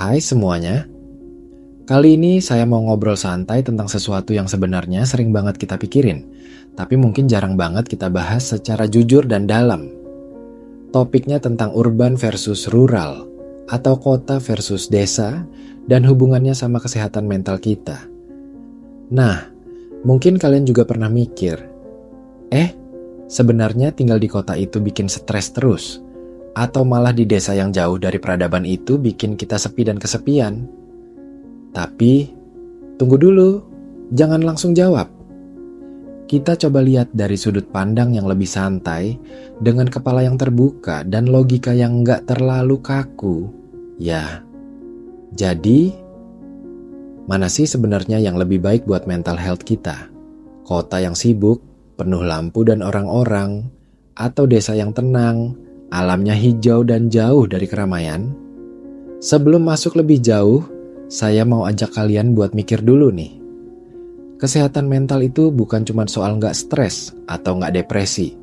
Hai semuanya, kali ini saya mau ngobrol santai tentang sesuatu yang sebenarnya sering banget kita pikirin, tapi mungkin jarang banget kita bahas secara jujur dan dalam. Topiknya tentang urban versus rural, atau kota versus desa, dan hubungannya sama kesehatan mental kita. Nah, mungkin kalian juga pernah mikir, sebenarnya tinggal di kota itu bikin stres terus, atau malah di desa yang jauh dari peradaban itu bikin kita sepi dan kesepian. Tapi, tunggu dulu, jangan langsung jawab. Kita coba lihat dari sudut pandang yang lebih santai, dengan kepala yang terbuka dan logika yang nggak terlalu kaku. Ya, jadi, mana sih sebenarnya yang lebih baik buat mental health kita? Kota yang sibuk, penuh lampu dan orang-orang, atau desa yang tenang, alamnya hijau dan jauh dari keramaian? Sebelum masuk lebih jauh, saya mau ajak kalian buat mikir dulu nih. Kesehatan mental itu bukan cuma soal nggak stres atau nggak depresi,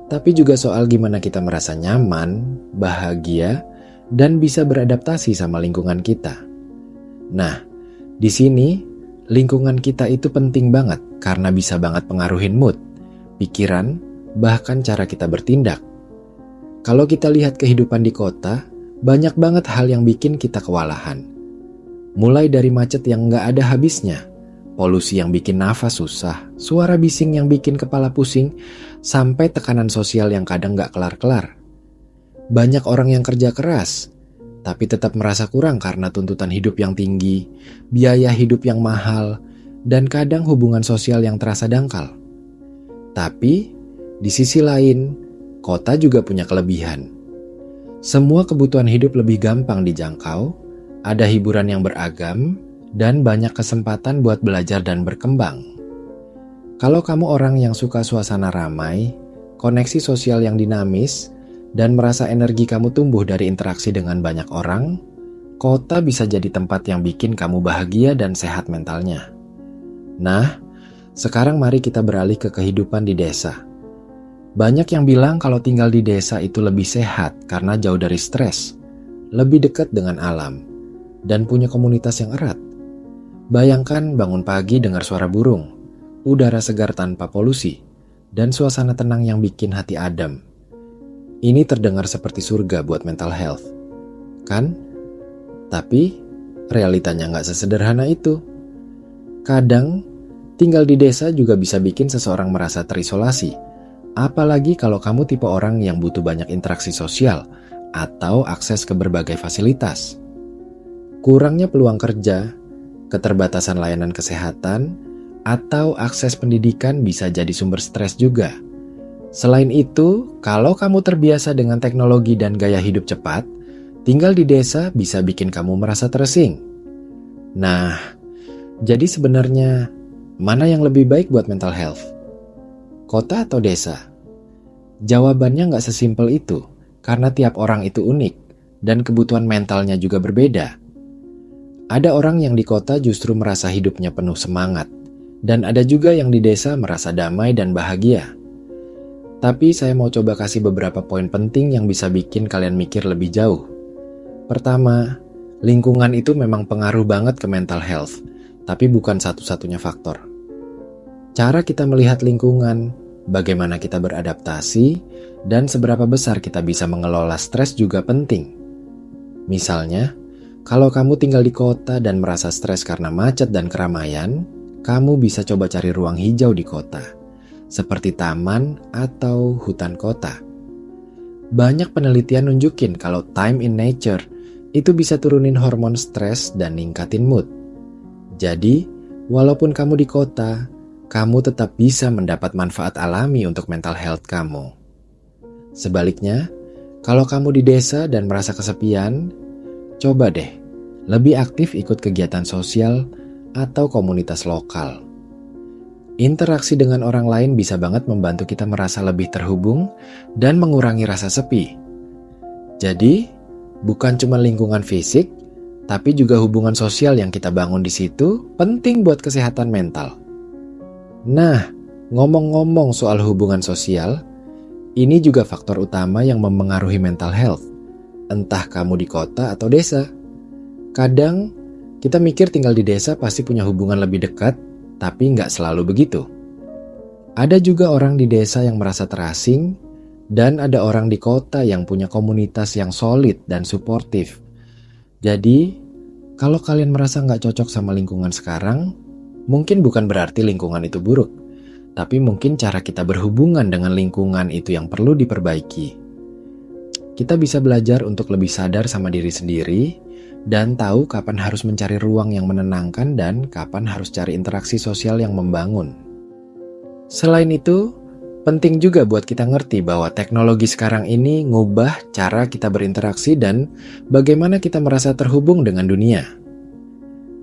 tapi juga soal gimana kita merasa nyaman, bahagia, dan bisa beradaptasi sama lingkungan kita. Nah, di sini lingkungan kita itu penting banget karena bisa banget pengaruhin mood, pikiran, bahkan cara kita bertindak. Kalau kita lihat kehidupan di kota, banyak banget hal yang bikin kita kewalahan. Mulai dari macet yang nggak ada habisnya, polusi yang bikin nafas susah, suara bising yang bikin kepala pusing, sampai tekanan sosial yang kadang nggak kelar-kelar. Banyak orang yang kerja keras, tapi tetap merasa kurang karena tuntutan hidup yang tinggi, biaya hidup yang mahal, dan kadang hubungan sosial yang terasa dangkal. Tapi, di sisi lain, kota juga punya kelebihan. Semua kebutuhan hidup lebih gampang dijangkau, ada hiburan yang beragam, dan banyak kesempatan buat belajar dan berkembang. Kalau kamu orang yang suka suasana ramai, koneksi sosial yang dinamis, dan merasa energi kamu tumbuh dari interaksi dengan banyak orang, kota bisa jadi tempat yang bikin kamu bahagia dan sehat mentalnya. Nah, sekarang mari kita beralih ke kehidupan di desa. Banyak yang bilang kalau tinggal di desa itu lebih sehat karena jauh dari stres, lebih dekat dengan alam, dan punya komunitas yang erat. Bayangkan bangun pagi dengar suara burung, udara segar tanpa polusi, dan suasana tenang yang bikin hati adem. Ini terdengar seperti surga buat mental health, kan? Tapi, realitanya nggak sesederhana itu. Kadang, tinggal di desa juga bisa bikin seseorang merasa terisolasi. Apalagi kalau kamu tipe orang yang butuh banyak interaksi sosial atau akses ke berbagai fasilitas. Kurangnya peluang kerja, keterbatasan layanan kesehatan, atau akses pendidikan bisa jadi sumber stres juga. Selain itu, kalau kamu terbiasa dengan teknologi dan gaya hidup cepat, tinggal di desa bisa bikin kamu merasa terasing. Nah, jadi sebenarnya mana yang lebih baik buat mental health? Kota atau desa? Jawabannya nggak sesimpel itu, karena tiap orang itu unik, dan kebutuhan mentalnya juga berbeda. Ada orang yang di kota justru merasa hidupnya penuh semangat, dan ada juga yang di desa merasa damai dan bahagia. Tapi saya mau coba kasih beberapa poin penting yang bisa bikin kalian mikir lebih jauh. Pertama, lingkungan itu memang pengaruh banget ke mental health, tapi bukan satu-satunya faktor. Cara kita melihat lingkungan, bagaimana kita beradaptasi, dan seberapa besar kita bisa mengelola stres juga penting. Misalnya, kalau kamu tinggal di kota dan merasa stres karena macet dan keramaian, kamu bisa coba cari ruang hijau di kota, seperti taman atau hutan kota. Banyak penelitian nunjukin kalau time in nature itu bisa turunin hormon stres dan ningkatin mood. Jadi, walaupun kamu di kota, kamu tetap bisa mendapat manfaat alami untuk mental health kamu. Sebaliknya, kalau kamu di desa dan merasa kesepian, coba deh lebih aktif ikut kegiatan sosial atau komunitas lokal. Interaksi dengan orang lain bisa banget membantu kita merasa lebih terhubung dan mengurangi rasa sepi. Jadi, bukan cuma lingkungan fisik, tapi juga hubungan sosial yang kita bangun di situ penting buat kesehatan mental. Nah, ngomong-ngomong soal hubungan sosial, ini juga faktor utama yang memengaruhi mental health, entah kamu di kota atau desa. Kadang kita mikir tinggal di desa pasti punya hubungan lebih dekat, tapi nggak selalu begitu. Ada juga orang di desa yang merasa terasing, dan ada orang di kota yang punya komunitas yang solid dan suportif. Jadi, kalau kalian merasa nggak cocok sama lingkungan sekarang, mungkin bukan berarti lingkungan itu buruk, tapi mungkin cara kita berhubungan dengan lingkungan itu yang perlu diperbaiki. Kita bisa belajar untuk lebih sadar sama diri sendiri dan tahu kapan harus mencari ruang yang menenangkan dan kapan harus cari interaksi sosial yang membangun. Selain itu, penting juga buat kita ngerti bahwa teknologi sekarang ini ngubah cara kita berinteraksi dan bagaimana kita merasa terhubung dengan dunia.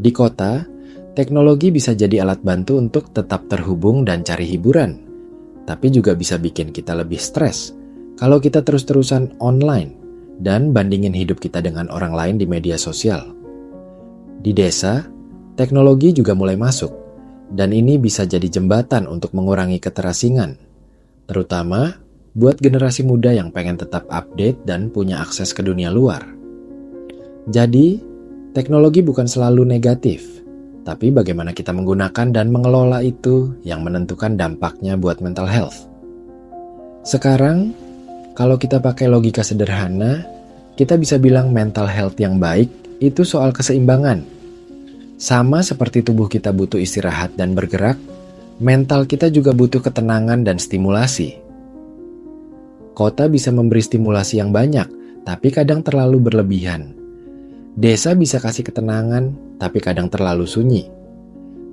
Di kota, teknologi bisa jadi alat bantu untuk tetap terhubung dan cari hiburan, tapi juga bisa bikin kita lebih stres kalau kita terus-terusan online dan bandingin hidup kita dengan orang lain di media sosial. Di desa, teknologi juga mulai masuk, dan ini bisa jadi jembatan untuk mengurangi keterasingan, terutama buat generasi muda yang pengen tetap update dan punya akses ke dunia luar. Jadi, teknologi bukan selalu negatif, tapi bagaimana kita menggunakan dan mengelola itu yang menentukan dampaknya buat mental health. Sekarang, kalau kita pakai logika sederhana, kita bisa bilang mental health yang baik itu soal keseimbangan. Sama seperti tubuh kita butuh istirahat dan bergerak, mental kita juga butuh ketenangan dan stimulasi. Kota bisa memberi stimulasi yang banyak, tapi kadang terlalu berlebihan. Desa bisa kasih ketenangan, tapi kadang terlalu sunyi.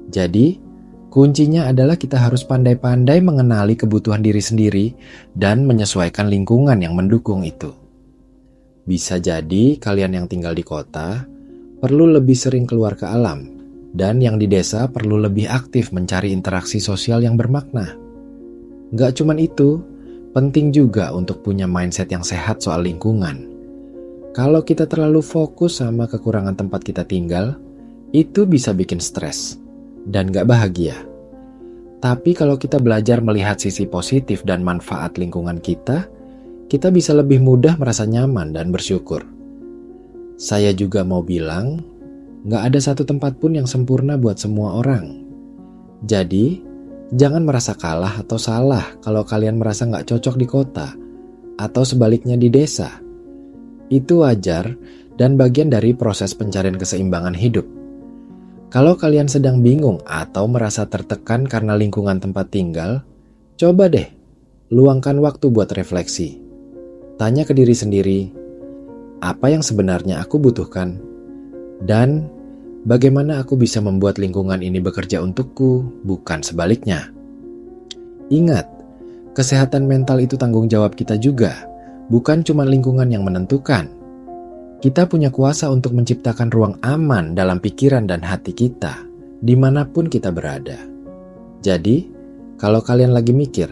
Jadi, kuncinya adalah kita harus pandai-pandai mengenali kebutuhan diri sendiri dan menyesuaikan lingkungan yang mendukung itu. Bisa jadi kalian yang tinggal di kota perlu lebih sering keluar ke alam, dan yang di desa perlu lebih aktif mencari interaksi sosial yang bermakna. Gak cuman itu, penting juga untuk punya mindset yang sehat soal lingkungan. Kalau kita terlalu fokus sama kekurangan tempat kita tinggal, itu bisa bikin stres dan gak bahagia. Tapi kalau kita belajar melihat sisi positif dan manfaat lingkungan kita bisa lebih mudah merasa nyaman dan bersyukur. Saya juga mau bilang, gak ada satu tempat pun yang sempurna buat semua orang. Jadi, jangan merasa kalah atau salah kalau kalian merasa gak cocok di kota, atau sebaliknya di desa. Itu wajar dan bagian dari proses pencarian keseimbangan hidup. Kalau kalian sedang bingung atau merasa tertekan karena lingkungan tempat tinggal, coba deh, luangkan waktu buat refleksi. Tanya ke diri sendiri, apa yang sebenarnya aku butuhkan? Dan bagaimana aku bisa membuat lingkungan ini bekerja untukku, bukan sebaliknya. Ingat, kesehatan mental itu tanggung jawab kita juga, bukan cuma lingkungan yang menentukan. Kita punya kuasa untuk menciptakan ruang aman dalam pikiran dan hati kita, dimanapun kita berada. Jadi, kalau kalian lagi mikir,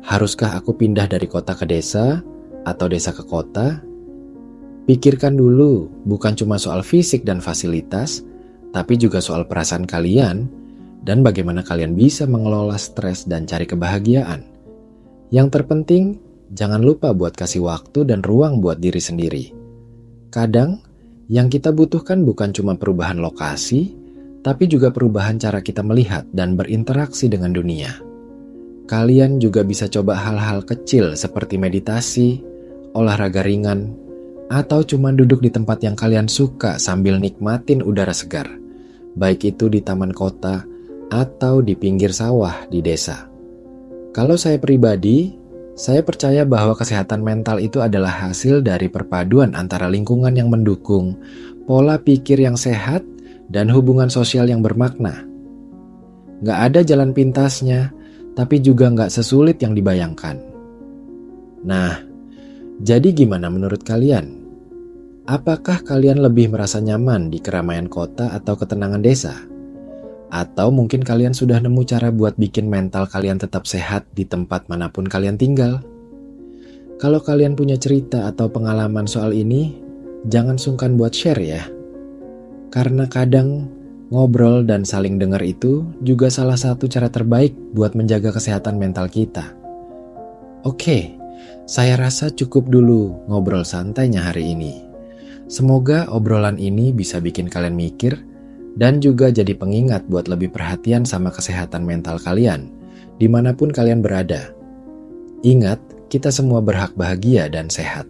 haruskah aku pindah dari kota ke desa atau desa ke kota? Pikirkan dulu, bukan cuma soal fisik dan fasilitas, tapi juga soal perasaan kalian dan bagaimana kalian bisa mengelola stres dan cari kebahagiaan. Yang terpenting, jangan lupa buat kasih waktu dan ruang buat diri sendiri. Kadang, yang kita butuhkan bukan cuma perubahan lokasi, tapi juga perubahan cara kita melihat dan berinteraksi dengan dunia. Kalian juga bisa coba hal-hal kecil seperti meditasi, olahraga ringan, atau cuma duduk di tempat yang kalian suka sambil nikmatin udara segar, baik itu di taman kota atau di pinggir sawah di desa. Kalau saya pribadi, saya percaya bahwa kesehatan mental itu adalah hasil dari perpaduan antara lingkungan yang mendukung, pola pikir yang sehat, dan hubungan sosial yang bermakna. Gak ada jalan pintasnya, tapi juga gak sesulit yang dibayangkan. Nah, jadi gimana menurut kalian? Apakah kalian lebih merasa nyaman di keramaian kota atau ketenangan desa? Atau mungkin kalian sudah nemu cara buat bikin mental kalian tetap sehat di tempat manapun kalian tinggal? Kalau kalian punya cerita atau pengalaman soal ini, jangan sungkan buat share ya. Karena kadang ngobrol dan saling dengar itu juga salah satu cara terbaik buat menjaga kesehatan mental kita. Oke, saya rasa cukup dulu ngobrol santainya hari ini. Semoga obrolan ini bisa bikin kalian mikir dan juga jadi pengingat buat lebih perhatian sama kesehatan mental kalian, dimanapun kalian berada. Ingat, kita semua berhak bahagia dan sehat.